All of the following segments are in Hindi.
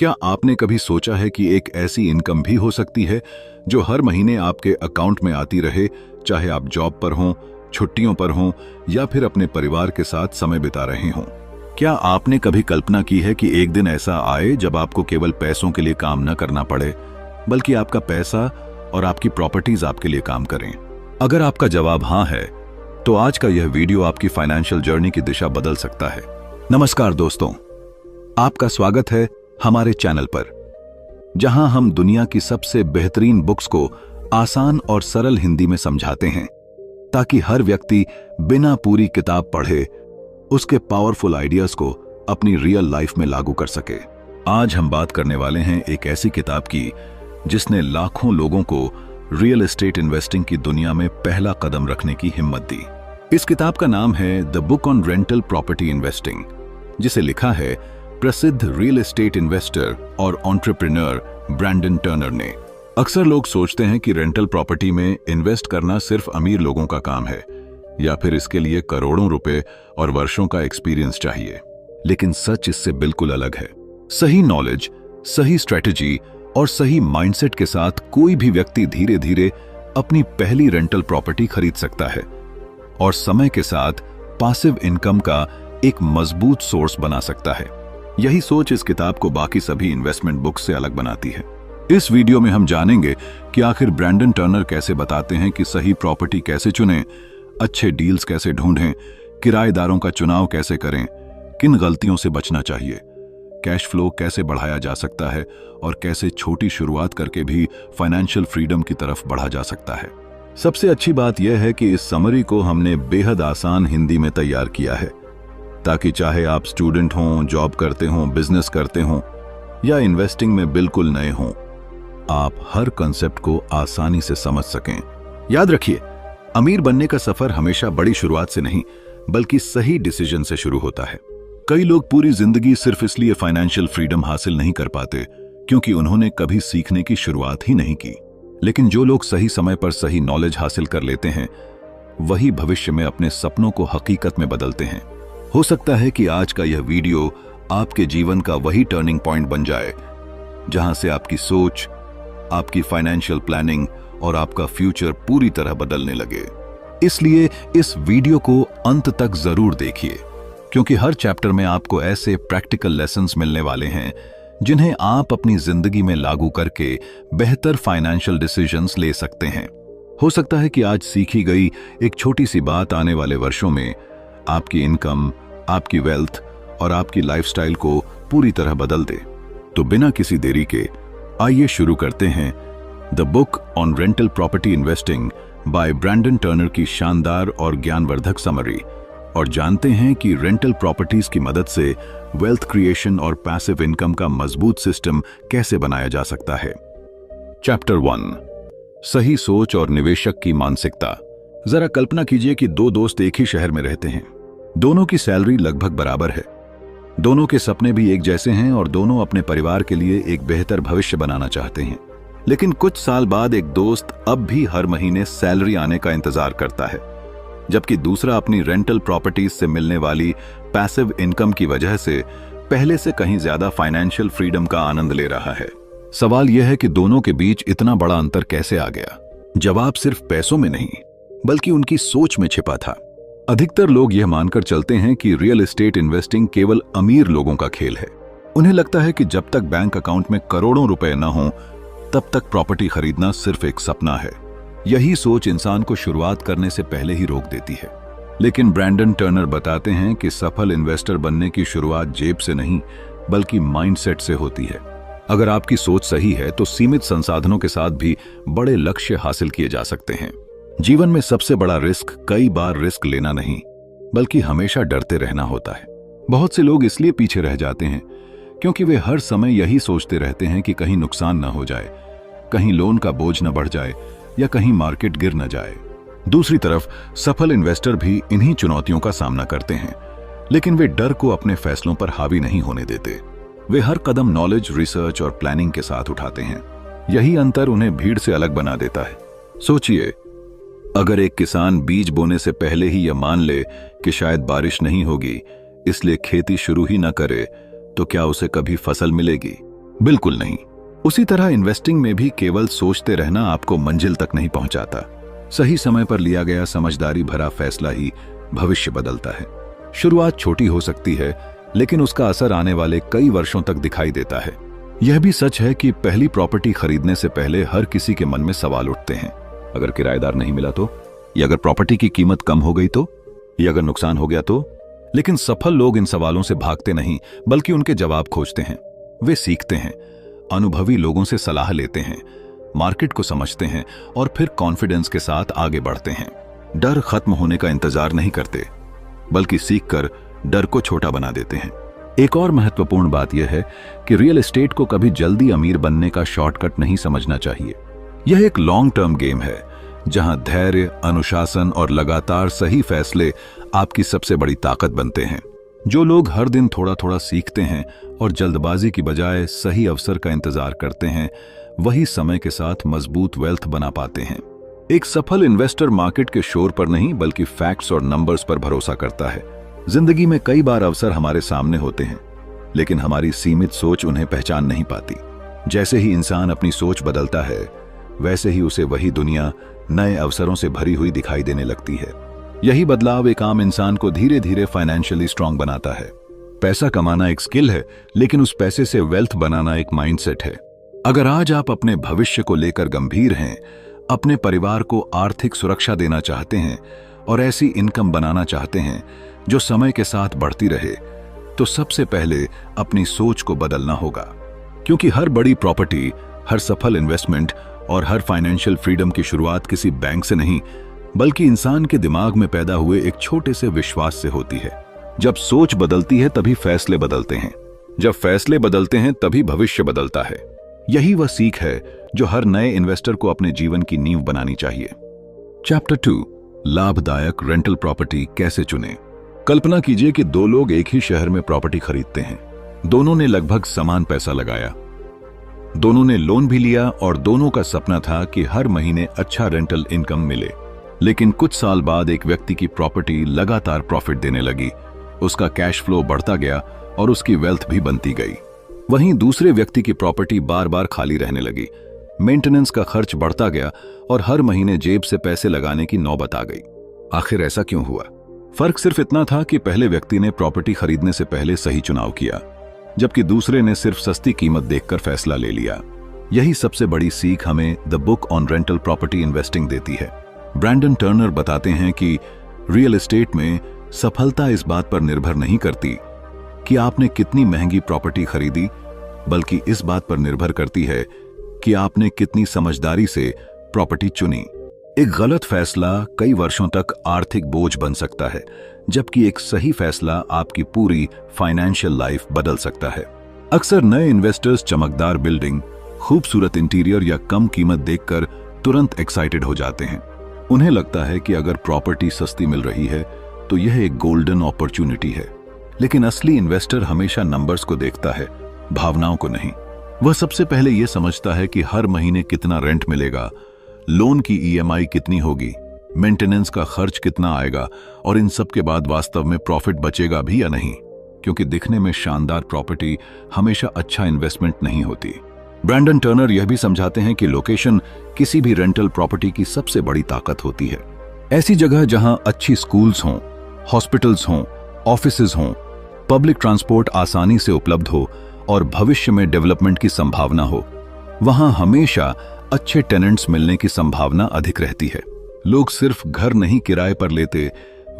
क्या आपने कभी सोचा है कि एक ऐसी इनकम भी हो सकती है जो हर महीने आपके अकाउंट में आती रहे, चाहे आप जॉब पर हों, छुट्टियों पर हों या फिर अपने परिवार के साथ समय बिता रहे हों? क्या आपने कभी कल्पना की है कि एक दिन ऐसा आए जब आपको केवल पैसों के लिए काम न करना पड़े, बल्कि आपका पैसा और आपकी प्रॉपर्टीज आपके लिए काम करें? अगर आपका जवाब हाँ है, तो आज का यह वीडियो आपकी फाइनेंशियल जर्नी की दिशा बदल सकता है। नमस्कार दोस्तों, आपका स्वागत है हमारे चैनल पर, जहां हम दुनिया की सबसे बेहतरीन बुक्स को आसान और सरल हिंदी में समझाते हैं, ताकि हर व्यक्ति बिना पूरी किताब पढ़े उसके पावरफुल आइडियाज को अपनी रियल लाइफ में लागू कर सके। आज हम बात करने वाले हैं एक ऐसी किताब की जिसने लाखों लोगों को रियल एस्टेट इन्वेस्टिंग की दुनिया में पहला कदम रखने की हिम्मत दी। इस किताब का नाम है the book on rental property investing, जिसे लिखा है प्रसिद्ध रियल एस्टेट इन्वेस्टर और एंटरप्रेन्योर ब्रैंडन टर्नर ने। अक्सर लोग सोचते हैं कि रेंटल प्रॉपर्टी में इन्वेस्ट करना सिर्फ अमीर लोगों का काम है या फिर इसके लिए करोड़ों रुपए और वर्षों का एक्सपीरियंस चाहिए, लेकिन सच इससे बिल्कुल अलग है। सही नॉलेज, सही स्ट्रेटजी और सही माइंडसेट के साथ कोई भी व्यक्ति धीरे धीरे अपनी पहली रेंटल प्रॉपर्टी खरीद सकता है और समय के साथ पासिव इनकम का एक मजबूत सोर्स बना सकता है। यही सोच इस किताब को बाकी सभी इन्वेस्टमेंट बुक्स से अलग बनाती है। इस वीडियो में हम जानेंगे कि आखिर ब्रैंडन टर्नर कैसे बताते हैं कि सही प्रॉपर्टी कैसे चुनें, अच्छे डील्स कैसे ढूंढें, किराएदारों का चुनाव कैसे करें, किन गलतियों से बचना चाहिए, कैश फ्लो कैसे बढ़ाया जा सकता है और कैसे छोटी शुरुआत करके भी फाइनेंशियल फ्रीडम की तरफ बढ़ा जा सकता है। सबसे अच्छी बात यह है कि इस समरी को हमने बेहद आसान हिंदी में तैयार किया है, ताकि चाहे आप स्टूडेंट हों, जॉब करते हों, बिजनेस करते हों या इन्वेस्टिंग में बिल्कुल नए हों, आप हर कंसेप्ट को आसानी से समझ सकें। याद रखिए, अमीर बनने का सफर हमेशा बड़ी शुरुआत से नहीं, बल्कि सही डिसीजन से शुरू होता है। कई लोग पूरी जिंदगी सिर्फ इसलिए फाइनेंशियल फ्रीडम हासिल नहीं कर पाते क्योंकि उन्होंने कभी सीखने की शुरुआत ही नहीं की। लेकिन जो लोग सही समय पर सही नॉलेज हासिल कर लेते हैं, वही भविष्य में अपने सपनों को हकीकत में बदलते हैं। हो सकता है कि आज का यह वीडियो आपके जीवन का वही टर्निंग पॉइंट बन जाए जहां से आपकी सोच, आपकी फाइनेंशियल प्लानिंग और आपका फ्यूचर पूरी तरह बदलने लगे। इसलिए इस वीडियो को अंत तक जरूर देखिए, क्योंकि हर चैप्टर में आपको ऐसे प्रैक्टिकल लेसन्स मिलने वाले हैं जिन्हें आप अपनी जिंदगी में लागू करके बेहतर फाइनेंशियल डिसीजंस ले सकते हैं। हो सकता है कि आज सीखी गई एक छोटी सी बात आने वाले वर्षों में आपकी इनकम, आपकी वेल्थ और आपकी लाइफस्टाइल को पूरी तरह बदल दे। तो बिना किसी देरी के आइए शुरू करते हैं the book on rental property investing by Brandon Turner की शानदार और ज्ञानवर्धक समरी, और जानते हैं कि रेंटल प्रॉपर्टीज की मदद से वेल्थ क्रिएशन और पैसिव इनकम का मजबूत सिस्टम कैसे बनाया जा सकता है। चैप्टर 1, सही सोच और निवेशक की मानसिकता। जरा कल्पना कीजिए कि दो दोस्त एक ही शहर में रहते हैं। दोनों की सैलरी लगभग बराबर है, दोनों के सपने भी एक जैसे हैं और दोनों अपने परिवार के लिए एक बेहतर भविष्य बनाना चाहते हैं। लेकिन कुछ साल बाद एक दोस्त अब भी हर महीने सैलरी आने का इंतजार करता है, जबकि दूसरा अपनी रेंटल प्रॉपर्टीज से मिलने वाली पैसिव इनकम की वजह से पहले से कहीं ज्यादा फाइनेंशियल फ्रीडम का आनंद ले रहा है। सवाल यह है कि दोनों के बीच इतना बड़ा अंतर कैसे आ गया? जवाब सिर्फ पैसों में नहीं, बल्कि उनकी सोच में छिपा था। अधिकतर लोग यह मानकर चलते हैं कि रियल एस्टेट इन्वेस्टिंग केवल अमीर लोगों का खेल है। उन्हें लगता है कि जब तक बैंक अकाउंट में करोड़ों रुपए न हों, तब तक प्रॉपर्टी खरीदना सिर्फ एक सपना है। यही सोच इंसान को शुरुआत करने से पहले ही रोक देती है। लेकिन ब्रैंडन टर्नर बताते हैं कि सफल इन्वेस्टर बनने की शुरुआत जेब से नहीं, बल्कि माइंडसेट से होती है। अगर आपकी सोच सही है तो सीमित संसाधनों के साथ भी बड़े लक्ष्य हासिल किए जा सकते हैं। जीवन में सबसे बड़ा रिस्क कई बार रिस्क लेना नहीं, बल्कि हमेशा डरते रहना होता है। बहुत से लोग इसलिए पीछे रह जाते हैं क्योंकि वे हर समय यही सोचते रहते हैं कि कहीं नुकसान न हो जाए, कहीं लोन का बोझ न बढ़ जाए या कहीं मार्केट गिर न जाए। दूसरी तरफ सफल इन्वेस्टर भी इन्हीं चुनौतियों का सामना करते हैं, लेकिन वे डर को अपने फैसलों पर हावी नहीं होने देते। वे हर कदम नॉलेज, रिसर्च और प्लानिंग के साथ उठाते हैं। यही अंतर उन्हें भीड़ से अलग बना देता है। सोचिए, अगर एक किसान बीज बोने से पहले ही यह मान ले कि शायद बारिश नहीं होगी, इसलिए खेती शुरू ही न करे, तो क्या उसे कभी फसल मिलेगी? बिल्कुल नहीं। उसी तरह इन्वेस्टिंग में भी केवल सोचते रहना आपको मंजिल तक नहीं पहुंचाता। सही समय पर लिया गया समझदारी भरा फैसला ही भविष्य बदलता है। शुरुआत छोटी हो सकती है, लेकिन उसका असर आने वाले कई वर्षों तक दिखाई देता है। यह भी सच है कि पहली प्रॉपर्टी खरीदने से पहले हर किसी के मन में सवाल उठते हैं। अगर किराएदार नहीं मिला तो, या अगर प्रॉपर्टी की कीमत कम हो गई तो, या अगर नुकसान हो गया तो। लेकिन सफल लोग इन सवालों से भागते नहीं, बल्कि उनके जवाब खोजते हैं। वे सीखते हैं, अनुभवी लोगों से सलाह लेते हैं, मार्केट को समझते हैं और फिर कॉन्फिडेंस के साथ आगे बढ़ते हैं। डर खत्म होने का इंतजार नहीं करते, बल्कि सीखकर डर को छोटा बना देते हैं। एक और महत्वपूर्ण बात यह है कि रियल एस्टेट को कभी जल्दी अमीर बनने का शॉर्टकट नहीं समझना चाहिए। यह एक लॉन्ग टर्म गेम है, जहां धैर्य, अनुशासन और लगातार सही फैसले आपकी सबसे बड़ी ताकत बनते हैं। जो लोग हर दिन थोड़ा थोड़ा सीखते हैं और जल्दबाजी की बजाय सही अवसर का इंतजार करते हैं, वही समय के साथ मजबूत वेल्थ बना पाते हैं। एक सफल इन्वेस्टर मार्केट के शोर पर नहीं, बल्कि फैक्ट्स और नंबर्स पर भरोसा करता है। जिंदगी में कई बार अवसर हमारे सामने होते हैं, लेकिन हमारी सीमित सोच उन्हें पहचान नहीं पाती। जैसे ही इंसान अपनी सोच बदलता है, वैसे ही उसे वही दुनिया नए अवसरों से भरी हुई दिखाई देने लगती है। यही बदलाव एक आम इंसान को धीरे धीरे फाइनेंशियली स्ट्रांग बनाता है। पैसा कमाना एक स्किल है, लेकिन उस पैसे से वेल्थ बनाना एक माइंडसेट है। अगर आज आप अपने भविष्य को लेकर गंभीर हैं, अपने परिवार को आर्थिक सुरक्षा देना चाहते हैं और ऐसी इनकम बनाना चाहते हैं जो समय के साथ बढ़ती रहे, तो सबसे पहले अपनी सोच को बदलना होगा। क्योंकि हर बड़ी प्रॉपर्टी, हर सफल इन्वेस्टमेंट और हर फाइनेंशियल फ्रीडम की शुरुआत किसी बैंक से नहीं, बल्कि इंसान के दिमाग में पैदा हुए एक छोटे से विश्वास से होती है। जब सोच बदलती है तभी फैसले बदलते हैं, जब फैसले बदलते हैं तभी भविष्य बदलता है। यही वह सीख है जो हर नए इन्वेस्टर को अपने जीवन की नींव बनानी चाहिए। चैप्टर 2, लाभदायक रेंटल प्रॉपर्टी कैसे चुनें। कल्पना कीजिए कि दो लोग एक ही शहर में प्रॉपर्टी खरीदते हैं। दोनों ने लगभग समान पैसा लगाया, दोनों ने लोन भी लिया और दोनों का सपना था कि हर महीने अच्छा रेंटल इनकम मिले। लेकिन कुछ साल बाद एक व्यक्ति की प्रॉपर्टी लगातार प्रॉफिट देने लगी, उसका कैश फ्लो बढ़ता गया और उसकी वेल्थ भी बनती गई। वहीं दूसरे व्यक्ति की प्रॉपर्टी बार बार खाली रहने लगी, मेंटेनेंस का खर्च बढ़ता गया और हर महीने जेब से पैसे लगाने की नौबत आ गई। आखिर ऐसा क्यों हुआ? फर्क सिर्फ इतना था कि पहले व्यक्ति ने प्रॉपर्टी खरीदने से पहले सही चुनाव किया, जबकि दूसरे ने सिर्फ सस्ती कीमत देखकर फैसला ले लिया। यही सबसे बड़ी सीख हमें the book on rental property investing देती है। ब्रैंडन टर्नर बताते हैं कि रियल एस्टेट में सफलता इस बात पर निर्भर नहीं करती कि आपने कितनी महंगी प्रॉपर्टी खरीदी, बल्कि इस बात पर निर्भर करती है कि आपने कितनी समझदारी से प्रॉपर्टी चुनी। एक गलत फैसला कई वर्षों तक आर्थिक बोझ बन सकता है, जबकि एक सही फैसला आपकी पूरी फाइनेंशियल लाइफ बदल सकता है। अक्सर नए इन्वेस्टर्स चमकदार बिल्डिंग, खूबसूरत इंटीरियर या कम कीमत देखकर तुरंत एक्साइटेड हो जाते हैं। उन्हें लगता है कि अगर प्रॉपर्टी सस्ती मिल रही है तो यह एक गोल्डन अपॉर्चुनिटी है। लेकिन असली इन्वेस्टर हमेशा नंबर्स को देखता है, भावनाओं को नहीं। वह सबसे पहले यह समझता है कि हर महीने कितना रेंट मिलेगा, लोन की ईएमआई कितनी होगी, मेंटेनेंस का खर्च कितना आएगा और इन सब के बाद वास्तव में प्रॉफिट बचेगा भी या नहीं। क्योंकि दिखने में शानदार प्रॉपर्टी हमेशा अच्छा इन्वेस्टमेंट नहीं होती। ब्रैंडन टर्नर यह भी समझाते हैं कि लोकेशन किसी भी रेंटल प्रॉपर्टी की सबसे बड़ी ताकत होती है। ऐसी जगह जहां अच्छी स्कूल्स हों, हॉस्पिटल्स हों, ऑफिसेज हों, पब्लिक ट्रांसपोर्ट आसानी से उपलब्ध हो और भविष्य में डेवलपमेंट की संभावना हो, वहां हमेशा अच्छे टेनेंट्स मिलने की संभावना अधिक रहती है। लोग सिर्फ घर नहीं किराए पर लेते,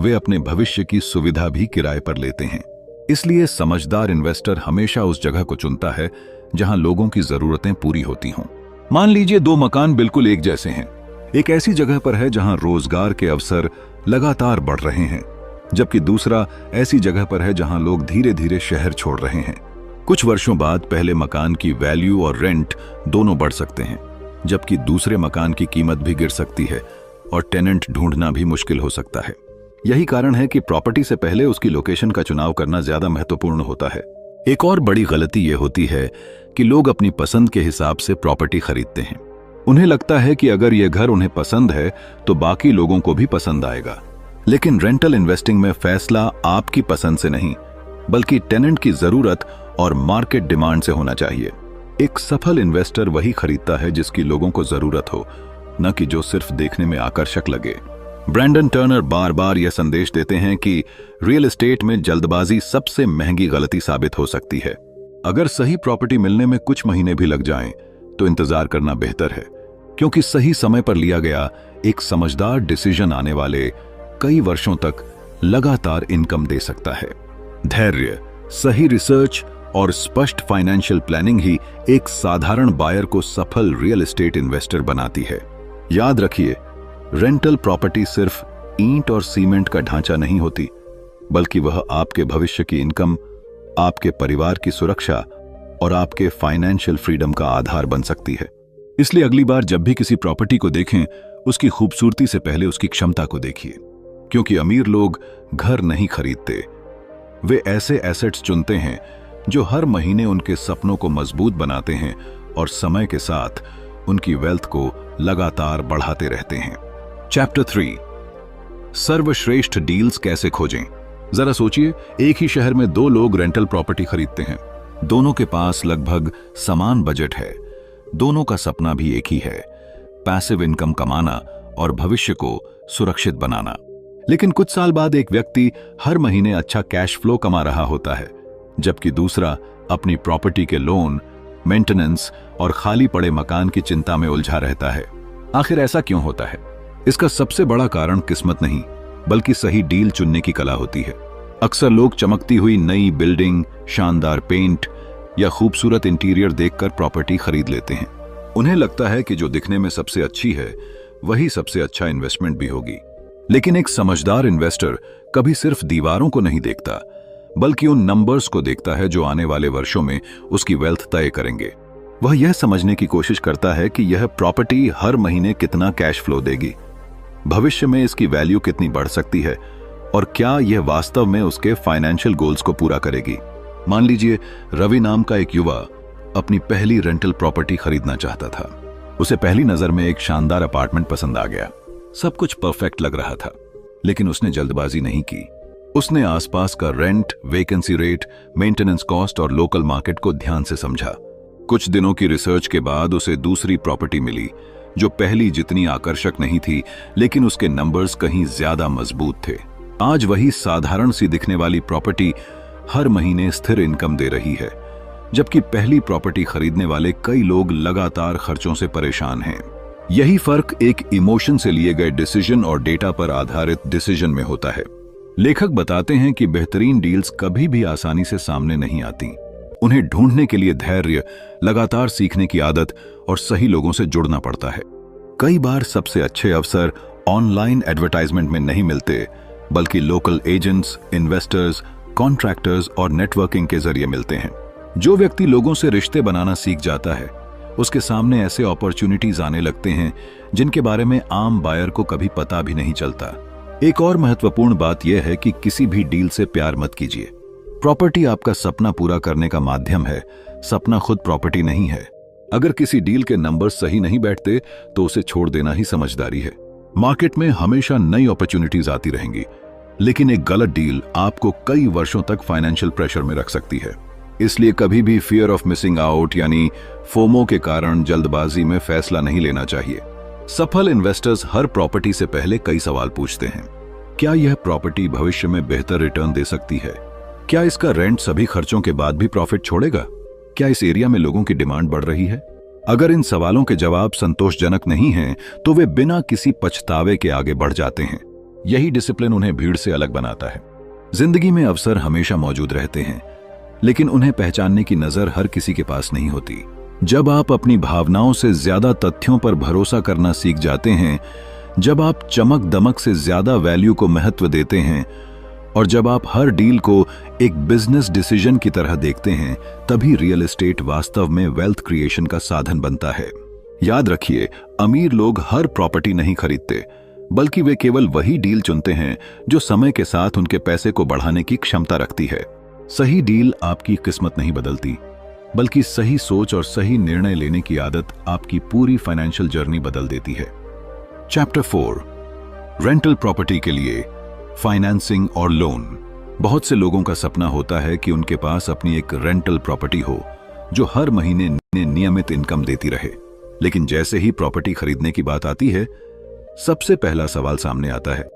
वे अपने भविष्य की सुविधा भी किराए पर लेते हैं। इसलिए समझदार इन्वेस्टर हमेशा उस जगह को चुनता है जहां लोगों की जरूरतें पूरी होती हों। मान लीजिए दो मकान बिल्कुल एक जैसे हैं। एक ऐसी जगह पर है जहां रोजगार के अवसर लगातार बढ़ रहे हैं, जबकि दूसरा ऐसी जगह पर है जहां लोग धीरे धीरे शहर छोड़ रहे हैं। कुछ वर्षों बाद पहले मकान की वैल्यू और रेंट दोनों बढ़ सकते हैं, जबकि दूसरे मकान की कीमत भी गिर सकती है और टेनेंट ढूंढना भी मुश्किल हो सकता है। यही कारण है कि प्रॉपर्टी से पहले उसकी लोकेशन का चुनाव करना ज्यादा महत्वपूर्ण होता है। एक और बड़ी गलती यह होती है कि लोग अपनी पसंद के हिसाब से प्रॉपर्टी खरीदते हैं। उन्हें लगता है कि अगर यह घर उन्हें पसंद है तो बाकी लोगों को भी पसंद आएगा। लेकिन रेंटल इन्वेस्टिंग में फैसला आपकी पसंद से नहीं, बल्कि टेनेंट की जरूरत और मार्केट डिमांड से होना चाहिए। एक सफल इन्वेस्टर वही खरीदता है जिसकी लोगों को जरूरत हो, न कि जो सिर्फ देखने में आकर्षक लगे। ब्रैंडन टर्नर बार बार यह संदेश देते हैं कि रियल एस्टेट में जल्दबाजी सबसे महंगी गलती साबित हो सकती है। अगर सही प्रॉपर्टी मिलने में कुछ महीने भी लग जाएं, तो इंतजार करना बेहतर है, क्योंकि सही समय पर लिया गया एक समझदार डिसीजन आने वाले कई वर्षों तक लगातार इनकम दे सकता है। धैर्य, सही रिसर्च और स्पष्ट फाइनेंशियल प्लानिंग ही एक साधारण बायर को सफल रियल एस्टेट इन्वेस्टर बनाती है। याद रखिए, रेंटल प्रॉपर्टी सिर्फ ईंट और सीमेंट का ढांचा नहीं होती, बल्कि वह आपके भविष्य की इनकम, आपके परिवार की सुरक्षा और आपके फाइनेंशियल फ्रीडम का आधार बन सकती है। इसलिए अगली बार जब भी किसी प्रॉपर्टी को देखें, उसकी खूबसूरती से पहले उसकी क्षमता को देखिए, क्योंकि अमीर लोग घर नहीं खरीदते, वे ऐसे एसेट्स चुनते हैं जो हर महीने उनके सपनों को मजबूत बनाते हैं और समय के साथ उनकी वेल्थ को लगातार बढ़ाते रहते हैं। चैप्टर 3, सर्वश्रेष्ठ डील्स कैसे खोजें। जरा सोचिए, एक ही शहर में दो लोग रेंटल प्रॉपर्टी खरीदते हैं। दोनों के पास लगभग समान बजट है, दोनों का सपना भी एक ही है, पैसिव इनकम कमाना और भविष्य को सुरक्षित बनाना। लेकिन कुछ साल बाद एक व्यक्ति हर महीने अच्छा कैश फ्लो कमा रहा होता है, जबकि दूसरा अपनी प्रॉपर्टी के लोन, मेंटेनेंस और खाली पड़े मकान की चिंता में उलझा रहता है। आखिर ऐसा क्यों होता है? इसका सबसे बड़ा कारण किस्मत नहीं, बल्कि सही डील चुनने की कला होती है। अक्सर लोग चमकती हुई नई बिल्डिंग, शानदार पेंट या खूबसूरत इंटीरियर देखकर प्रॉपर्टी खरीद लेते हैं। उन्हें लगता है कि जो दिखने में सबसे अच्छी है वही सबसे अच्छा इन्वेस्टमेंट भी होगी। लेकिन एक समझदार इन्वेस्टर कभी सिर्फ दीवारों को नहीं देखता, बल्कि उन नंबर्स को देखता है जो आने वाले वर्षों में उसकी वेल्थ तय करेंगे। वह यह समझने की कोशिश करता है कि यह प्रॉपर्टी हर महीने कितना कैश फ्लो देगी, भविष्य में इसकी वैल्यू कितनी बढ़ सकती है और क्या यह वास्तव में उसके फाइनेंशियल गोल्स को पूरा करेगी। मान लीजिए, रवि नाम का एक युवा अपनी पहली रेंटल प्रॉपर्टी खरीदना चाहता था। उसे पहली नजर में एक शानदार अपार्टमेंट पसंद आ गया, सब कुछ परफेक्ट लग रहा था, लेकिन उसने जल्दबाजी नहीं की। उसने आसपास का rent, vacancy rate, maintenance cost और लोकल मार्केट को ध्यान से समझा। कुछ दिनों की रिसर्च के बाद उसे दूसरी प्रॉपर्टी मिली जो पहली जितनी आकर्षक नहीं थी, लेकिन उसके नंबर्स कहीं ज्यादा मजबूत थे। आज वही साधारण सी दिखने वाली प्रॉपर्टी हर महीने स्थिर इनकम दे रही है, जबकि पहली प्रॉपर्टी खरीदने वाले कई लोग लगातार खर्चों से परेशान हैं। यही फर्क एक इमोशन से लिए गए डिसीजन और डेटा पर आधारित डिसीजन में होता है। लेखक बताते हैं कि बेहतरीन डील्स कभी भी आसानी से सामने नहीं आती। उन्हें ढूंढने के लिए धैर्य, लगातार सीखने की आदत और सही लोगों से जुड़ना पड़ता है। कई बार सबसे अच्छे अवसर ऑनलाइन एडवर्टाइजमेंट में नहीं मिलते, बल्कि लोकल एजेंट्स, इन्वेस्टर्स, कॉन्ट्रैक्टर्स और नेटवर्किंग के जरिए मिलते हैं। जो व्यक्ति लोगों से रिश्ते बनाना सीख जाता है, उसके सामने ऐसे अपॉर्चुनिटीज आने लगते हैं जिनके बारे में आम बायर को कभी पता भी नहीं चलता। एक और महत्वपूर्ण बात यह है कि किसी भी डील से प्यार मत कीजिए। प्रॉपर्टी आपका सपना पूरा करने का माध्यम है, सपना खुद प्रॉपर्टी नहीं है। अगर किसी डील के नंबर सही नहीं बैठते तो उसे छोड़ देना ही समझदारी है। मार्केट में हमेशा नई अपॉर्चुनिटीज आती रहेंगी, लेकिन एक गलत डील आपको कई वर्षों तक फाइनेंशियल प्रेशर में रख सकती है। इसलिए कभी भी फियर ऑफ मिसिंग आउट यानी फोमो के कारण जल्दबाजी में फैसला नहीं लेना चाहिए। सफल इन्वेस्टर्स हर प्रॉपर्टी से पहले कई सवाल पूछते हैं। क्या यह प्रॉपर्टी भविष्य में बेहतर रिटर्न दे सकती है? क्या इसका रेंट सभी खर्चों के बाद भी प्रॉफिट छोड़ेगा? क्या इस एरिया में लोगों की डिमांड बढ़ रही है? अगर इन सवालों के जवाब संतोषजनक नहीं हैं, तो वे बिना किसी पछतावे के आगे बढ़ जाते हैं। यही डिसिप्लिन उन्हें भीड़ से अलग बनाता है। जिंदगी में अवसर हमेशा मौजूद रहते हैं, लेकिन उन्हें पहचानने की नजर हर किसी के पास नहीं होती। जब आप अपनी भावनाओं से ज्यादा तथ्यों पर भरोसा करना सीख जाते हैं, जब आप चमक दमक से ज्यादा वैल्यू को महत्व देते हैं और जब आप हर डील को एक बिजनेस डिसीजन की तरह देखते हैं, तभी रियल एस्टेट वास्तव में वेल्थ क्रिएशन का साधन बनता है। याद रखिए, अमीर लोग हर प्रॉपर्टी नहीं खरीदते, बल्कि वे केवल वही डील चुनते हैं जो समय के साथ उनके पैसे को बढ़ाने की क्षमता रखती है। सही डील आपकी किस्मत नहीं बदलती, बल्कि सही सोच और सही निर्णय लेने की आदत आपकी पूरी फाइनेंशियल जर्नी बदल देती है। चैप्टर 4, रेंटल प्रॉपर्टी के लिए फाइनेंसिंग और लोन। बहुत से लोगों का सपना होता है कि उनके पास अपनी एक रेंटल प्रॉपर्टी हो, जो हर महीने नियमित इनकम देती रहे। लेकिन जैसे ही प्रॉपर्टी खरीदने की बात आती है, सबसे पहला सवाल सामने आता है,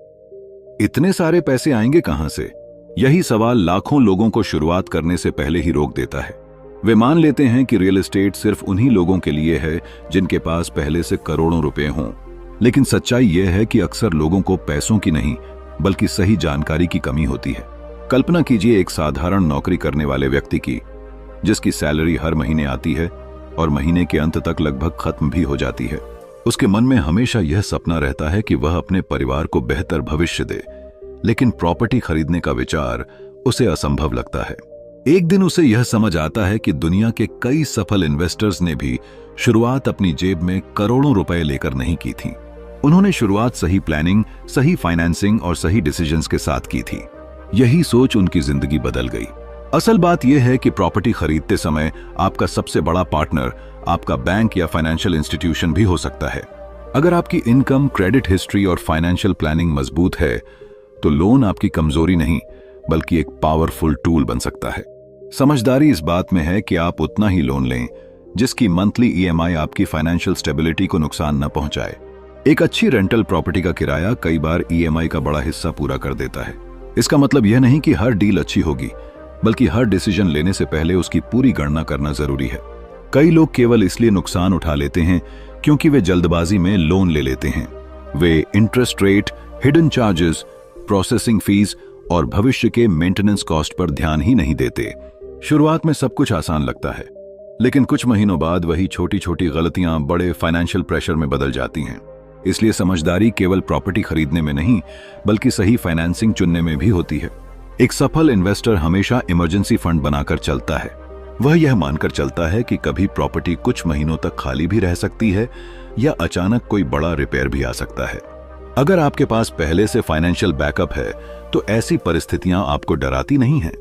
इतने सारे पैसे आएंगे कहां से? यही सवाल लाखों लोगों को शुरुआत करने से पहले ही रोक देता है। वे मान लेते हैं कि रियल एस्टेट सिर्फ उन्हीं लोगों के लिए है जिनके पास पहले से करोड़ों रुपए हों। लेकिन सच्चाई यह है कि अक्सर लोगों को पैसों की नहीं बल्कि सही जानकारी की कमी होती है। कल्पना कीजिए एक साधारण नौकरी करने वाले व्यक्ति की, जिसकी सैलरी हर महीने आती है और महीने के अंत तक लगभग खत्म भी हो जाती है। उसके मन में हमेशा यह सपना रहता है कि वह अपने परिवार को बेहतर भविष्य दे, लेकिन प्रॉपर्टी खरीदने का विचार उसे असंभव लगता है। एक दिन उसे यह समझ आता है कि दुनिया के कई सफल इन्वेस्टर्स ने भी शुरुआत अपनी जेब में करोड़ों रुपए लेकर नहीं की थी। उन्होंने शुरुआत सही प्लानिंग, सही फाइनेंसिंग और सही डिसीजंस के साथ की थी। यही सोच उनकी जिंदगी बदल गई। असल बात यह है कि प्रॉपर्टी खरीदते समय आपका सबसे बड़ा पार्टनर आपका बैंक या फाइनेंशियल इंस्टीट्यूशन भी हो सकता है। अगर आपकी इनकम, क्रेडिट हिस्ट्री और फाइनेंशियल प्लानिंग मजबूत है तो लोन आपकी कमजोरी नहीं बल्कि एक पावरफुल टूल बन सकता है। समझदारी इस बात में है कि आप उतना ही लोन लें जिसकी मंथली ईएमआई आपकी फाइनेंशियल स्टेबिलिटी को नुकसान न पहुंचाए। एक अच्छी रेंटल प्रॉपर्टी का किराया कई बार ईएमआई का बड़ा हिस्सा पूरा कर देता है। इसका मतलब यह नहीं कि हर डील अच्छी होगी, बल्कि हर डिसीजन लेने से पहले उसकी पूरी गणना करना जरूरी है। कई लोग केवल इसलिए नुकसान उठा लेते हैं क्योंकि वे जल्दबाजी में लोन ले लेते हैं। वे interest rate, hidden charges, processing fees और भविष्य के मेंटेनेंस कॉस्ट पर ध्यान ही नहीं देते। शुरुआत में सब कुछ आसान लगता है, लेकिन कुछ महीनों बाद वही छोटी छोटी गलतियां बड़े फाइनेंशियल प्रेशर में बदल जाती हैं। इसलिए समझदारी केवल प्रॉपर्टी खरीदने में नहीं बल्कि सही फाइनेंसिंग चुनने में भी होती है। एक सफल इन्वेस्टर हमेशा इमरजेंसी फंड बनाकर चलता है। वह यह मानकर चलता है कि कभी प्रॉपर्टी कुछ महीनों तक खाली भी रह सकती है या अचानक कोई बड़ा रिपेयर भी आ सकता है। अगर आपके पास पहले से फाइनेंशियल बैकअप है तो ऐसी परिस्थितियां आपको डराती नहीं हैं।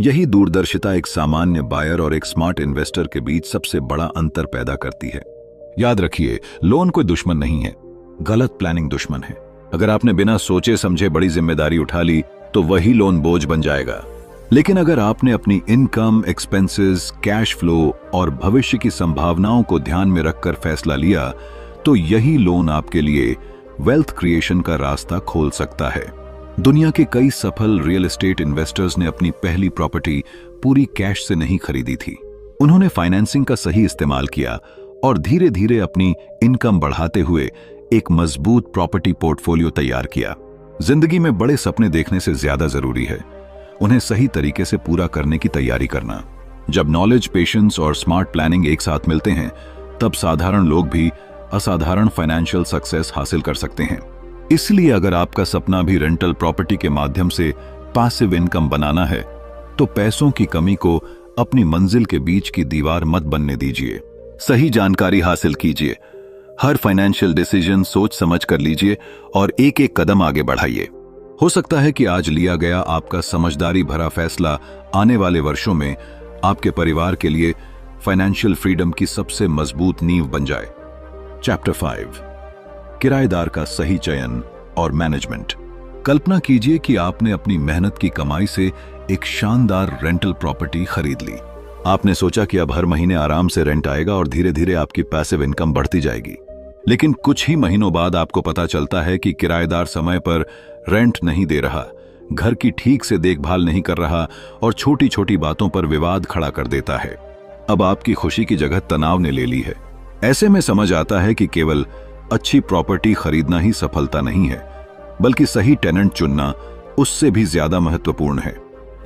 यही दूरदर्शिता एक सामान्य बायर और एक स्मार्ट इन्वेस्टर के बीच सबसे बड़ा अंतर पैदा करती है। याद रखिए, लोन कोई दुश्मन नहीं है, गलत प्लानिंग दुश्मन है। अगर आपने बिना सोचे समझे बड़ी जिम्मेदारी उठा ली तो वही लोन बोझ बन जाएगा। लेकिन अगर आपने अपनी इनकम, एक्सपेंसेस, कैश फ्लो और भविष्य की संभावनाओं को ध्यान में रखकर फैसला लिया तो यही लोन आपके लिए वेल्थ क्रिएशन का रास्ता खोल सकता है। दुनिया के कई सफल रियल एस्टेट इन्वेस्टर्स ने अपनी पहली प्रॉपर्टी पूरी कैश से नहीं खरीदी थी। उन्होंने फाइनेंसिंग का सही इस्तेमाल किया और धीरे धीरे अपनी इनकम बढ़ाते हुए एक मजबूत प्रॉपर्टी पोर्टफोलियो तैयार किया। जिंदगी में बड़े सपने देखने से ज्यादा जरूरी है उन्हें सही तरीके से पूरा करने की तैयारी करना। जब नॉलेज, पेशेंस और स्मार्ट प्लानिंग एक साथ मिलते हैं तब साधारण लोग भी असाधारण फाइनेंशियल सक्सेस हासिल कर सकते हैं। इसलिए अगर आपका सपना भी रेंटल प्रॉपर्टी के माध्यम से पैसिव इनकम बनाना है तो पैसों की कमी को अपनी मंजिल के बीच की दीवार मत बनने दीजिए। सही जानकारी हासिल कीजिए, हर फाइनेंशियल डिसीजन सोच समझ कर लीजिए और एक एक कदम आगे बढ़ाइए। हो सकता है कि आज लिया गया आपका समझदारी भरा फैसला आने वाले वर्षों में आपके परिवार के लिए फाइनेंशियल फ्रीडम की सबसे मजबूत नींव बन जाए। चैप्टर 5, किराएदार का सही चयन और मैनेजमेंट। कल्पना कीजिए कि आपने अपनी मेहनत की कमाई से एक शानदार रेंटल प्रॉपर्टी खरीद ली। आपने सोचा कि अब हर महीने आराम से रेंट आएगा और धीरे धीरे आपकी पैसिव इनकम बढ़ती जाएगी। लेकिन कुछ ही महीनों बाद आपको पता चलता है कि किराएदार समय पर रेंट नहीं दे रहा, घर की ठीक से देखभाल नहीं कर रहा और छोटी छोटी बातों पर विवाद खड़ा कर देता है। अब आपकी खुशी की जगह तनाव ने ले ली है। ऐसे में समझ आता है कि केवल अच्छी प्रॉपर्टी खरीदना ही सफलता नहीं है, बल्कि सही टेनेंट चुनना उससे भी ज्यादा महत्वपूर्ण है।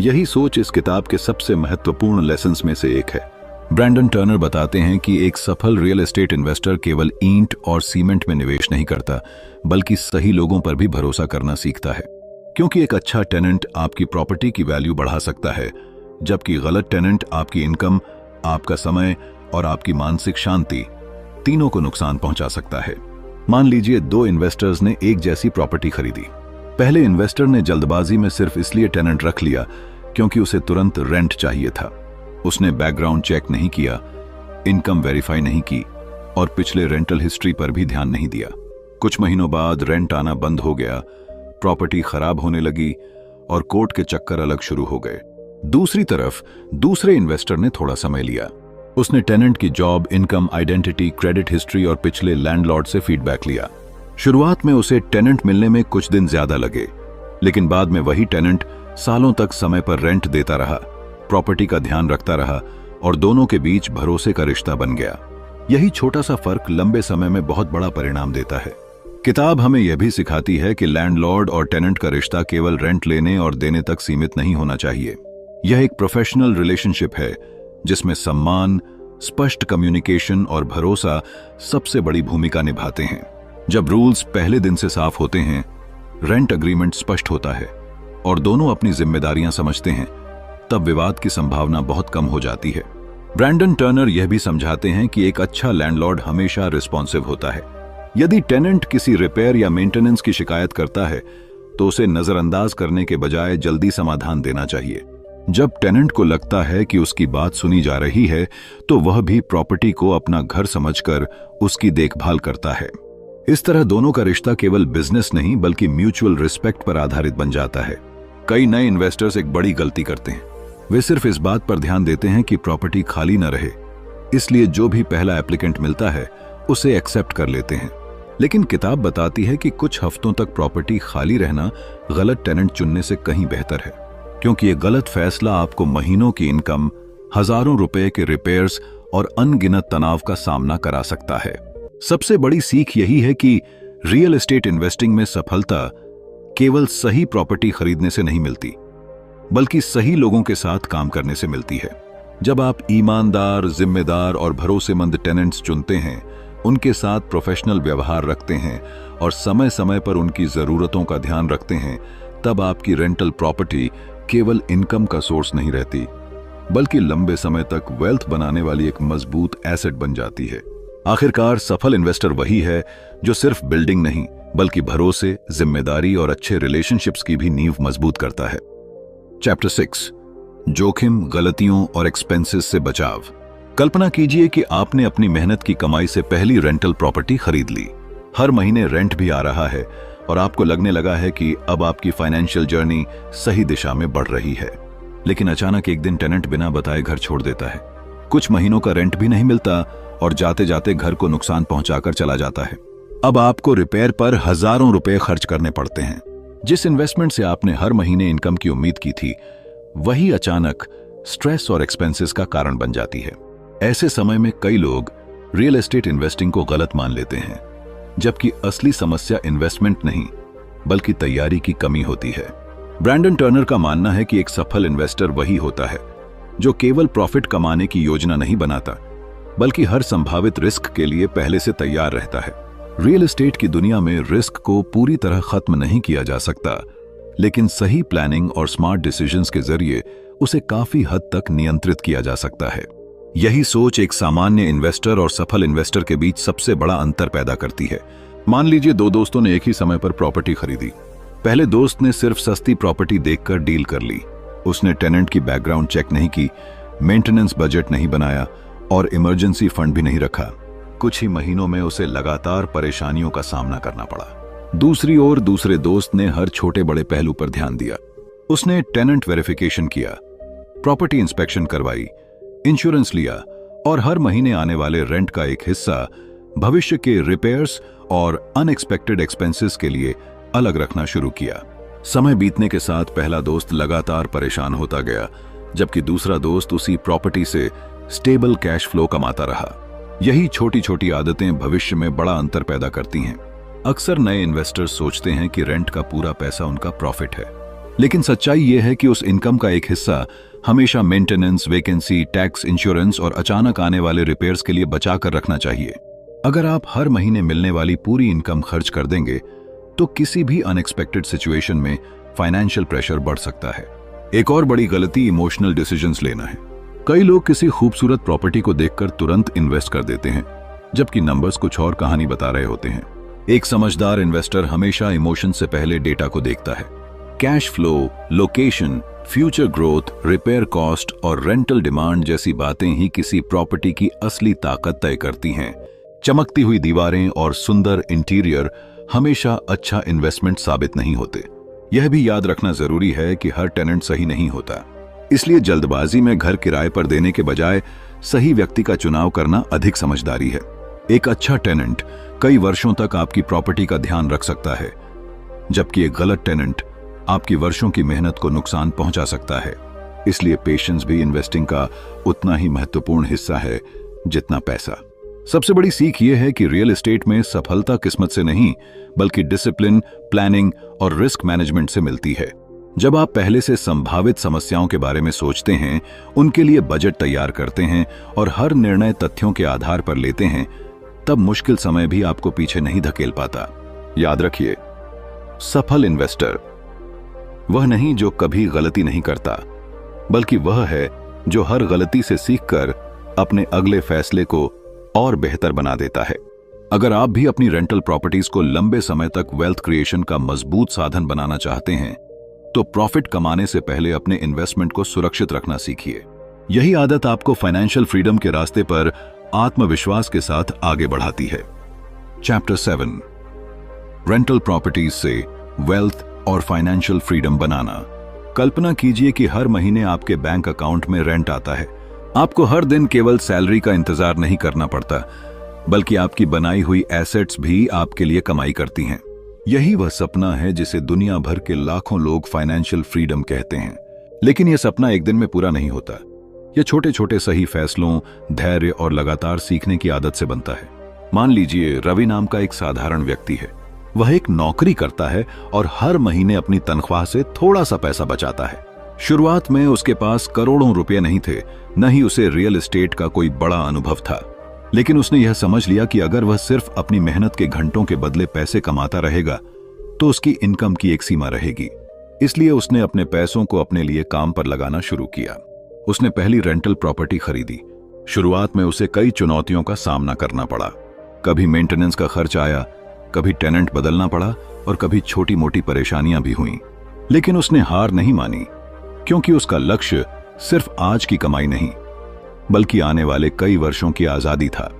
यही सोच इस किताब के सबसे महत्वपूर्ण लेसन्स में से एक है। ब्रैंडन टर्नर बताते हैं कि एक सफल रियल एस्टेट इन्वेस्टर केवल ईंट और सीमेंट में निवेश नहीं करता, बल्कि सही लोगों पर भी भरोसा करना सीखता है। क्योंकि एक अच्छा टेनेंट आपकी प्रॉपर्टी की वैल्यू बढ़ा सकता है, जबकि गलत टेनेंट आपकी इनकम, आपका समय और आपकी मानसिक शांति तीनों को नुकसान पहुंचा सकता है। मान लीजिए 2 इन्वेस्टर्स ने एक जैसी प्रॉपर्टी खरीदी। पहले इन्वेस्टर ने जल्दबाजी में सिर्फ इसलिए टेनेंट रख लिया क्योंकि उसे तुरंत रेंट चाहिए था। उसने बैकग्राउंड चेक नहीं किया, इनकम वेरीफाई नहीं की और पिछले रेंटल हिस्ट्री पर भी ध्यान नहीं दिया। कुछ महीनों बाद रेंट आना बंद हो गया, प्रॉपर्टी खराब होने लगी और कोर्ट के चक्कर अलग शुरू हो गए। दूसरी तरफ दूसरे इन्वेस्टर ने थोड़ा समय लिया। उसने टेनेंट की job, income, identity, credit history और पिछले लैंडलॉर्ड से फीडबैक लिया। शुरुआत में उसे टेनेंट मिलने में कुछ दिन ज्यादा लगे, लेकिन बाद में वही टेनेंट सालों तक समय पर रेंट देता रहा, प्रॉपर्टी का ध्यान रखता रहा और दोनों के बीच भरोसे का रिश्ता बन गया। यही छोटा सा फर्क लंबे समय में बहुत बड़ा परिणाम देता है। किताब हमें यह भी सिखाती है कि लैंडलॉर्ड और टेनेंट का रिश्ता केवल रेंट लेने और देने तक सीमित नहीं होना चाहिए। यह एक प्रोफेशनल रिलेशनशिप है जिसमें सम्मान, स्पष्ट कम्युनिकेशन और भरोसा सबसे बड़ी भूमिका निभाते हैं। जब रूल्स पहले दिन से साफ होते हैं, रेंट एग्रीमेंट स्पष्ट होता है और दोनों अपनी जिम्मेदारियां समझते हैं, तब विवाद की संभावना बहुत कम हो जाती है। ब्रैंडन टर्नर यह भी समझाते हैं कि एक अच्छा लैंडलॉर्ड हमेशा रिस्पॉन्सिव होता है। यदि टेनेंट किसी रिपेयर या मेंटेनेंस की शिकायत करता है तो उसे नजरअंदाज करने के बजाय जल्दी समाधान देना चाहिए। जब टेनेंट को लगता है कि उसकी बात सुनी जा रही है तो वह भी प्रॉपर्टी को अपना घर समझकर उसकी देखभाल करता है। इस तरह दोनों का रिश्ता केवल बिजनेस नहीं बल्कि म्यूचुअल रिस्पेक्ट पर आधारित बन जाता है। कई नए इन्वेस्टर्स एक बड़ी गलती करते हैं। वे सिर्फ इस बात पर ध्यान देते हैं कि प्रॉपर्टी खाली न रहे, इसलिए जो भी पहला एप्लीकेंट मिलता है उसे एक्सेप्ट कर लेते हैं। लेकिन किताब बताती है कि कुछ हफ्तों तक प्रॉपर्टी खाली रहना गलत टेनेंट चुनने से कहीं बेहतर है, क्योंकि ये गलत फैसला आपको महीनों की इनकम, हजारों रुपए के रिपेयर्स और अनगिनत तनाव का सामना करा सकता है। सबसे बड़ी सीख यही है कि रियल एस्टेट इन्वेस्टिंग में सफलता केवल सही प्रॉपर्टी खरीदने से नहीं मिलती, बल्कि सही लोगों के साथ काम करने से मिलती है। जब आप ईमानदार, जिम्मेदार और भरोसेमंद टेनेंट्स चुनते हैं, उनके साथ प्रोफेशनल व्यवहार रखते हैं और समय समय पर उनकी जरूरतों का ध्यान रखते हैं, तब आपकी रेंटल प्रॉपर्टी केवल इनकम का सोर्स नहीं रहती, बल्कि लंबे समय तक वेल्थ बनाने वाली एक मजबूत एसेट बन जाती है। आखिरकार सफल इन्वेस्टर वही है जो सिर्फ बिल्डिंग नहीं बल्कि भरोसे, जिम्मेदारी और अच्छे रिलेशनशिप्स की भी नींव मजबूत करता है। चैप्टर 6, जोखिम, गलतियों और एक्सपेंसेस से बचाव। कल्पना कीजिए कि आपने अपनी मेहनत की कमाई से पहली रेंटल प्रॉपर्टी खरीद ली। हर महीने रेंट भी आ रहा है और आपको लगने लगा है कि अब आपकी फाइनेंशियल जर्नी सही दिशा में बढ़ रही है। लेकिन अचानक एक दिन टेनेंट बिना बताए घर छोड़ देता है। कुछ महीनों का रेंट भी नहीं मिलता और जाते जाते घर को नुकसान पहुंचाकर चला जाता है। अब आपको रिपेयर पर हजारों रुपए खर्च करने पड़ते हैं। जिस इन्वेस्टमेंट से आपने हर महीने इनकम की उम्मीद की थी, वही अचानक स्ट्रेस और एक्सपेंसेस का कारण बन जाती है। ऐसे समय में कई लोग रियल एस्टेट इन्वेस्टिंग को गलत मान लेते हैं, जबकि असली समस्या इन्वेस्टमेंट नहीं बल्कि तैयारी की कमी होती है। ब्रैंडन टर्नर का मानना है कि एक सफल इन्वेस्टर वही होता है जो केवल प्रॉफिट कमाने की योजना नहीं बनाता, बल्कि हर संभावित रिस्क के लिए पहले से तैयार रहता है। रियल एस्टेट की दुनिया में रिस्क को पूरी तरह खत्म नहीं किया जा सकता, लेकिन सही प्लानिंग और स्मार्ट डिसीजंस के जरिए उसे काफी हद तक नियंत्रित किया जा सकता है। यही सोच एक सामान्य इन्वेस्टर और सफल इन्वेस्टर के बीच सबसे बड़ा अंतर पैदा करती है। मान लीजिए दो दोस्तों ने एक ही समय पर प्रॉपर्टी खरीदी। पहले दोस्त ने सिर्फ सस्ती प्रॉपर्टी देखकर डील कर ली। उसने टेनेंट की बैकग्राउंड चेक नहीं की, मेंटेनेंस बजट नहीं बनाया और इमरजेंसी फंड भी नहीं रखा। कुछ ही महीनों में उसे लगातार परेशानियों का सामना करना पड़ा। दूसरी ओर दूसरे दोस्त ने हर छोटे बड़े पहलू पर ध्यान दिया। उसने टेनेंट वेरिफिकेशन किया, प्रॉपर्टी इंस्पेक्शन करवाई, इंश्योरेंस लिया और हर महीने आने वाले रेंट का एक हिस्सा भविष्य के रिपेयर्स और अनएक्सपेक्टेड एक्सपेंसेस के लिए अलग रखना शुरू किया। समय बीतने के साथ पहला दोस्त लगातार परेशान होता गया, जबकि दूसरा दोस्त उसी प्रॉपर्टी से स्टेबल कैश फ्लो कमाता रहा। यही छोटी छोटी आदतें भविष्य में बड़ा अंतर पैदा करती हैं। अक्सर नए इन्वेस्टर्स सोचते हैं कि रेंट का पूरा पैसा उनका प्रॉफिट है, लेकिन सच्चाई यह है कि उस इनकम का एक हिस्सा हमेशा मेंटेनेंस, वैकेंसी, टैक्स, इंश्योरेंस और अचानक आने वाले रिपेयर्स के लिए बचा कर रखना चाहिए। अगर आप हर महीने मिलने वाली पूरी इनकम खर्च कर देंगे तो किसी भी अनएक्सपेक्टेड सिचुएशन में फाइनेंशियल प्रेशर बढ़ सकता है। एक और बड़ी गलती इमोशनल डिसीजंस लेना है। कई लोग किसी खूबसूरत प्रॉपर्टी को देखकर तुरंत इन्वेस्ट कर देते हैं, जबकि नंबर्स कुछ और कहानी बता रहे होते हैं। एक समझदार इन्वेस्टर हमेशा इमोशन से पहले डेटा को देखता है। Cash flow, location, future growth, repair cost और रेंटल डिमांड जैसी बातें ही किसी प्रॉपर्टी की असली ताकत तय करती हैं। चमकती हुई दीवारें और सुंदर इंटीरियर हमेशा अच्छा इन्वेस्टमेंट साबित नहीं होते। यह भी याद रखना जरूरी है कि हर टेनेंट सही नहीं होता, इसलिए जल्दबाजी में घर किराए पर देने के बजाय सही व्यक्ति का चुनाव करना अधिक समझदारी है। एक अच्छा टेनेंट कई वर्षों तक आपकी प्रॉपर्टी का ध्यान रख सकता है, जबकि एक गलत टेनेंट आपकी वर्षों की मेहनत को नुकसान पहुंचा सकता है। इसलिए पेशेंस भी इन्वेस्टिंग का उतना ही महत्वपूर्ण हिस्सा है जितना पैसा। सबसे बड़ी सीख यह है कि रियल एस्टेट में सफलता किस्मत से नहीं, बल्कि डिसिप्लिन, प्लानिंग और रिस्क मैनेजमेंट से मिलती है। जब आप पहले से संभावित समस्याओं के बारे में सोचते हैं, उनके लिए बजट तैयार करते हैं और हर निर्णय तथ्यों के आधार पर लेते हैं, तब मुश्किल समय भी आपको पीछे नहीं धकेल पाता। याद रखिए, सफल इन्वेस्टर वह नहीं जो कभी गलती नहीं करता, बल्कि वह है जो हर गलती से सीखकर अपने अगले फैसले को और बेहतर बना देता है। अगर आप भी अपनी रेंटल प्रॉपर्टीज को लंबे समय तक वेल्थ क्रिएशन का मजबूत साधन बनाना चाहते हैं, तो प्रॉफिट कमाने से पहले अपने इन्वेस्टमेंट को सुरक्षित रखना सीखिए। यही आदत आपको फाइनेंशियल फ्रीडम के रास्ते पर आत्मविश्वास के साथ आगे बढ़ाती है। चैप्टर 7, रेंटल प्रॉपर्टीज से वेल्थ और फाइनेंशियल फ्रीडम बनाना। कल्पना कीजिए कि हर महीने आपके बैंक अकाउंट में रेंट आता है। आपको हर दिन केवल सैलरी का इंतजार नहीं करना पड़ता, बल्कि आपकी बनाई हुई एसेट्स भी आपके लिए कमाई करती हैं। यही वह सपना है जिसे दुनिया भर के लाखों लोग फाइनेंशियल फ्रीडम कहते हैं। लेकिन यह सपना एक दिन में पूरा नहीं होता। यह छोटे छोटे सही फैसलों, धैर्य और लगातार सीखने की आदत से बनता है। मान लीजिए रवि नाम का एक साधारण व्यक्ति है। वह एक नौकरी करता है और हर महीने अपनी तनख्वाह से थोड़ा सा पैसा बचाता है। शुरुआत में उसके पास करोड़ों रुपए नहीं थे, न ही उसे रियल एस्टेट का कोई बड़ा अनुभव था। लेकिन उसने यह समझ लिया कि अगर वह सिर्फ अपनी मेहनत के घंटों के बदले पैसे कमाता रहेगा, तो उसकी इनकम की एक सीमा रहेगी। इसलिए उसने अपने पैसों को अपने लिए काम पर लगाना शुरू किया। उसने पहली रेंटल प्रॉपर्टी खरीदी। शुरुआत में उसे कई चुनौतियों का सामना करना पड़ा। कभी मेंटेनेंस का खर्च आया, कभी टेनेंट बदलना पड़ा और कभी छोटी मोटी परेशानियां भी हुईं। लेकिन उसने हार नहीं मानी, क्योंकि उसका लक्ष्य सिर्फ आज की कमाई नहीं, बल्कि आने वाले कई वर्षों की आजादी था।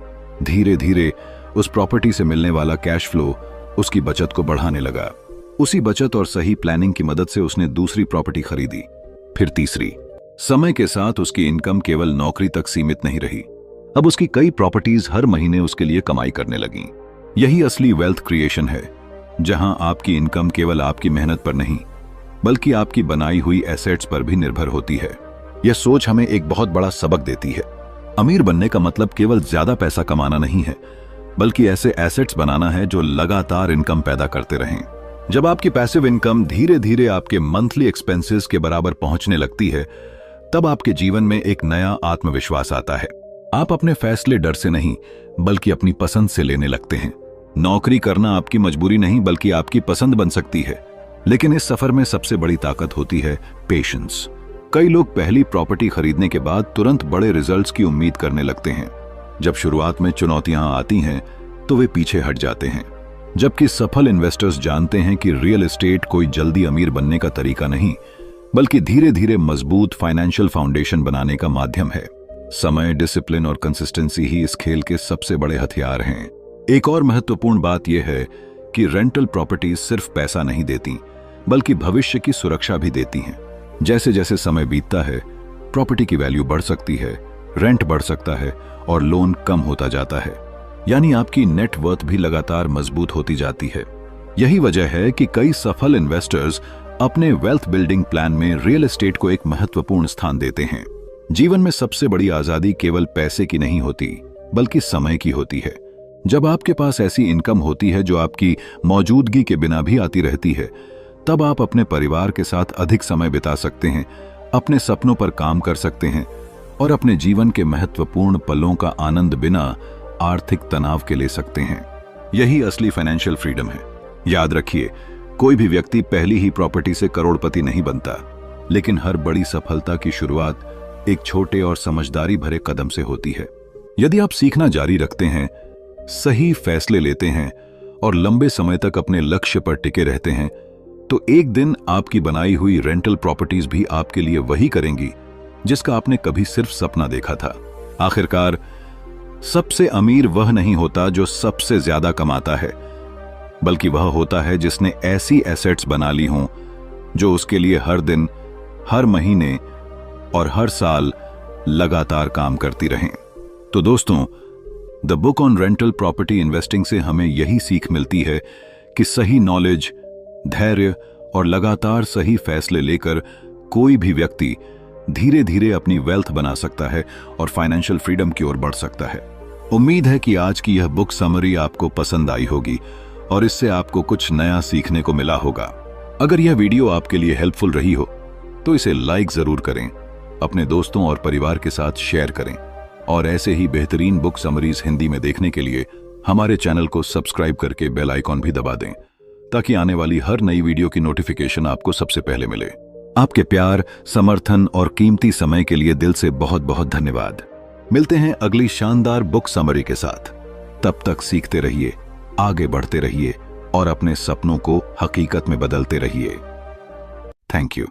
धीरे धीरे उस प्रॉपर्टी से मिलने वाला कैश फ्लो उसकी बचत को बढ़ाने लगा। उसी बचत और सही प्लानिंग की मदद से उसने दूसरी प्रॉपर्टी खरीदी, फिर तीसरी। समय के साथ उसकी इनकम केवल नौकरी तक सीमित नहीं रही। अब उसकी कई प्रॉपर्टीज हर महीने उसके लिए कमाई करने लगीं। यही असली वेल्थ क्रिएशन है, जहां आपकी इनकम केवल आपकी मेहनत पर नहीं, बल्कि आपकी बनाई हुई एसेट्स पर भी निर्भर होती है। यह सोच हमें एक बहुत बड़ा सबक देती है। अमीर बनने का मतलब केवल ज्यादा पैसा कमाना नहीं है, बल्कि ऐसे एसेट्स बनाना है जो लगातार इनकम पैदा करते रहें। जब आपकी पैसिव इनकम धीरे धीरे आपके मंथली एक्सपेंसेस के बराबर पहुंचने लगती है, तब आपके जीवन में एक नया आत्मविश्वास आता है। आप अपने फैसले डर से नहीं, बल्कि अपनी पसंद से लेने लगते हैं। नौकरी करना आपकी मजबूरी नहीं, बल्कि आपकी पसंद बन सकती है। लेकिन इस सफर में सबसे बड़ी ताकत होती है पेशेंस। कई लोग पहली प्रॉपर्टी खरीदने के बाद तुरंत बड़े रिजल्ट्स की उम्मीद करने लगते हैं। जब शुरुआत में चुनौतियां आती हैं, तो वे पीछे हट जाते हैं। जबकि सफल इन्वेस्टर्स जानते हैं कि रियल एस्टेट कोई जल्दी अमीर बनने का तरीका नहीं, बल्कि धीरे धीरे मजबूत फाइनेंशियल फाउंडेशन बनाने का माध्यम है। समय, डिसिप्लिन और कंसिस्टेंसी ही इस खेल के सबसे बड़े हथियार हैं। एक और महत्वपूर्ण बात यह है कि रेंटल प्रॉपर्टीज सिर्फ पैसा नहीं देती, बल्कि भविष्य की सुरक्षा भी देती हैं। जैसे जैसे समय बीतता है, प्रॉपर्टी की वैल्यू बढ़ सकती है, रेंट बढ़ सकता है और लोन कम होता जाता है। यानी आपकी नेट वर्थ भी लगातार मजबूत होती जाती है। यही वजह है कि कई सफल इन्वेस्टर्स अपने वेल्थ बिल्डिंग प्लान में रियल एस्टेट को एक महत्वपूर्ण स्थान देते हैं। जीवन में सबसे बड़ी आजादी केवल पैसे की नहीं होती, बल्कि समय की होती है। जब आपके पास ऐसी इनकम होती है जो आपकी मौजूदगी के बिना भी आती रहती है, तब आप अपने परिवार के साथ अधिक समय बिता सकते हैं, अपने सपनों पर काम कर सकते हैं और अपने जीवन के महत्वपूर्ण पलों का आनंद बिना आर्थिक तनाव के ले सकते हैं। यही असली फाइनेंशियल फ्रीडम है। याद रखिए, कोई भी व्यक्ति पहली ही प्रॉपर्टी से करोड़पति नहीं बनता, लेकिन हर बड़ी सफलता की शुरुआत एक छोटे और समझदारी भरे कदम से होती है। यदि आप सीखना जारी रखते हैं, सही फैसले लेते हैं और लंबे समय तक अपने लक्ष्य पर टिके रहते हैं, तो एक दिन आपकी बनाई हुई रेंटल प्रॉपर्टीज भी आपके लिए वही करेंगी जिसका आपने कभी सिर्फ सपना देखा था। आखिरकार, सबसे अमीर वह नहीं होता जो सबसे ज्यादा कमाता है, बल्कि वह होता है जिसने ऐसी एसेट्स बना ली हों जो उसके लिए हर दिन, हर महीने और हर साल लगातार काम करती रहें। तो दोस्तों, the book on rental property investing से हमें यही सीख मिलती है कि सही नॉलेज, धैर्य और लगातार सही फैसले लेकर कोई भी व्यक्ति धीरे धीरे अपनी वेल्थ बना सकता है और फाइनेंशियल फ्रीडम की ओर बढ़ सकता है। उम्मीद है कि आज की यह बुक समरी आपको पसंद आई होगी और इससे आपको कुछ नया सीखने को मिला होगा। अगर यह वीडियो आपके लिए हेल्पफुल रही हो तो इसे लाइक जरूर करें, अपने दोस्तों और परिवार के साथ शेयर करें और ऐसे ही बेहतरीन बुक समरीज हिंदी में देखने के लिए हमारे चैनल को सब्सक्राइब करके बेल आइकॉन भी दबा दें ताकि आने वाली हर नई वीडियो की नोटिफिकेशन आपको सबसे पहले मिले। आपके प्यार, समर्थन और कीमती समय के लिए दिल से बहुत बहुत धन्यवाद। मिलते हैं अगली शानदार बुक समरी के साथ। तब तक सीखते रहिए, आगे बढ़ते रहिए और अपने सपनों को हकीकत में बदलते रहिए। Thank you.